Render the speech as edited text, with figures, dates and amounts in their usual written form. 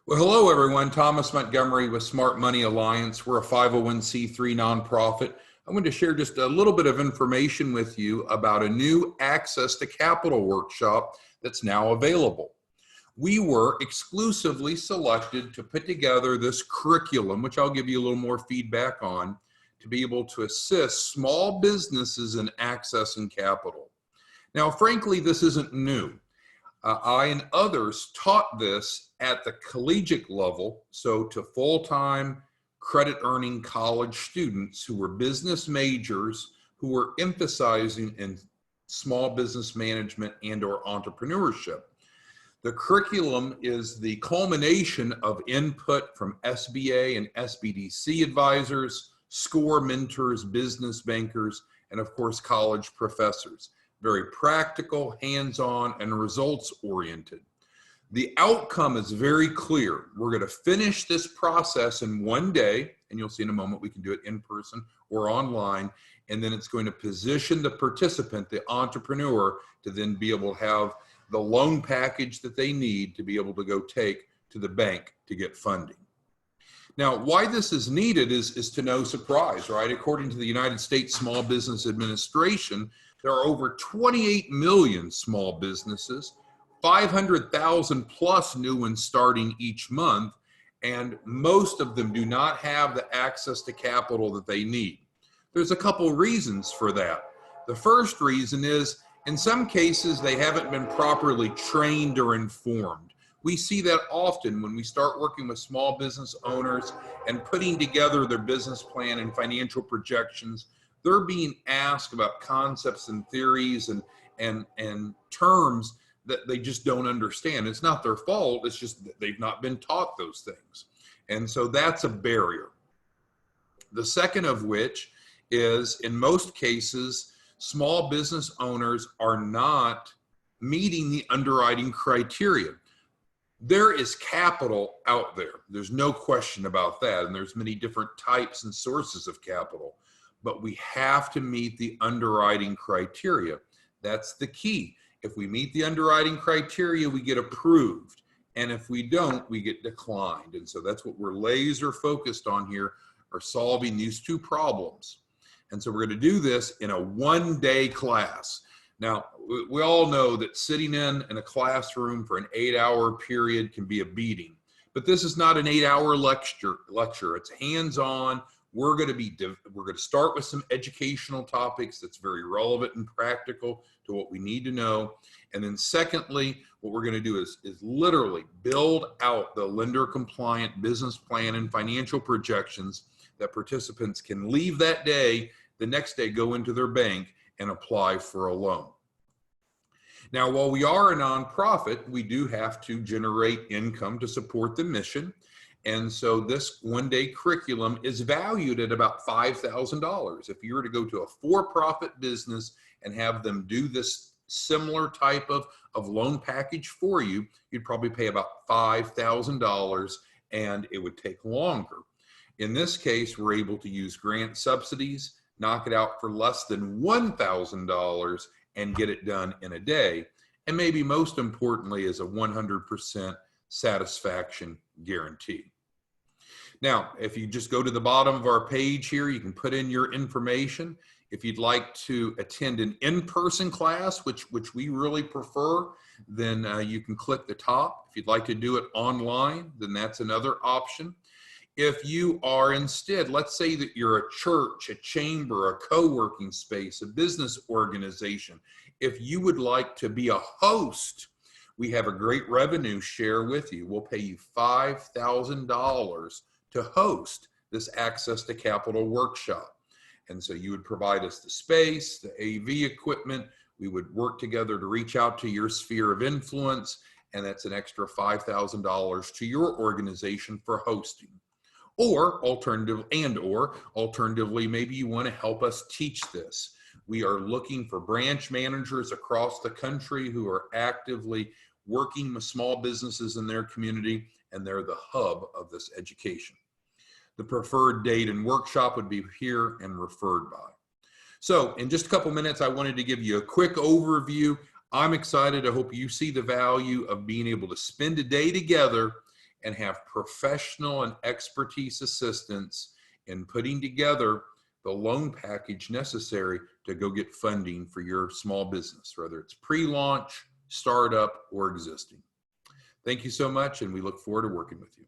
Well, hello, everyone. Thomas Montgomery with Smart Money Alliance. We're a 501c3 nonprofit. I wanted to share just a little bit of information with you about a new access to capital workshop that's now available. We were exclusively selected to put together this curriculum, which I'll give you a little more feedback on, to be able to assist small businesses in accessing capital. Now, frankly, this isn't new. I and others taught this at the collegiate level, so to full-time credit earning college students who were business majors who were emphasizing in small business management and or entrepreneurship. The curriculum is the culmination of input from SBA and SBDC advisors, SCORE mentors, business bankers, and of course, college professors. Very practical, hands-on, and results-oriented. The outcome is very clear. We're going to finish this process in one day, and you'll see in a moment we can do it in person or online, and then it's going to position the participant, the entrepreneur, to then be able to have the loan package that they need to be able to go take to the bank to get funding. Now, why this is needed is to no surprise, right? According to the United States Small Business Administration, there are over 28 million small businesses, 500,000 plus new ones starting each month, and most of them do not have the access to capital that they need. There's a couple reasons for that. The first reason is, in some cases, they haven't been properly trained or informed. We see that often when we start working with small business owners and putting together their business plan and financial projections. They're being asked about concepts and theories and terms that they just don't understand. It's not their fault, it's just that they've not been taught those things. And so that's a barrier. The second of which is, in most cases, small business owners are not meeting the underwriting criteria. There is capital out there. There's no question about that. And there's many different types and sources of capital. But we have to meet the underwriting criteria. That's the key. If we meet the underwriting criteria, we get approved. And if we don't, we get declined. And so that's what we're laser focused on here, are solving these two problems. And so we're going to do this in a one-day class. Now, we all know that sitting in a classroom for an 8-hour period can be a beating. But this is not an 8-hour lecture. It's hands-on. We're going to start with some educational topics that's very relevant and practical to what we need to know. And then secondly, what we're going to do is literally build out the lender compliant business plan and financial projections that participants can leave that day, the next day go into their bank and apply for a loan. Now, while we are a nonprofit, we do have to generate income to support the mission. And so this one-day curriculum is valued at about $5,000. If you were to go to a for-profit business and have them do this similar type of loan package for you, you'd probably pay about $5,000 and it would take longer. In this case, we're able to use grant subsidies, knock it out for less than $1,000 and get it done in a day. And maybe most importantly is a 100% satisfaction guarantee. Now, if you just go to the bottom of our page here, you can put in your information. If you'd like to attend an in-person class, which we really prefer, then you can click the top. If you'd like to do it online, then that's another option. If you are instead, let's say that you're a church, a chamber, a co-working space, a business organization, if you would like to be a host, we have a great revenue share with you. We'll pay you $5,000 to host this Access to Capital workshop. And so you would provide us the space, the AV equipment. We would work together to reach out to your sphere of influence, and that's an extra $5,000 to your organization for hosting. Or alternatively, maybe you want to help us teach this. We are looking for branch managers across the country who are actively working with small businesses in their community, and they're the hub of this education. The preferred date and workshop would be here and referred by. So in just a couple minutes, I wanted to give you a quick overview. I'm excited. I hope you see the value of being able to spend a day together and have professional and expertise assistance in putting together the loan package necessary to go get funding for your small business, whether it's pre-launch, startup, or existing. Thank you so much, and we look forward to working with you.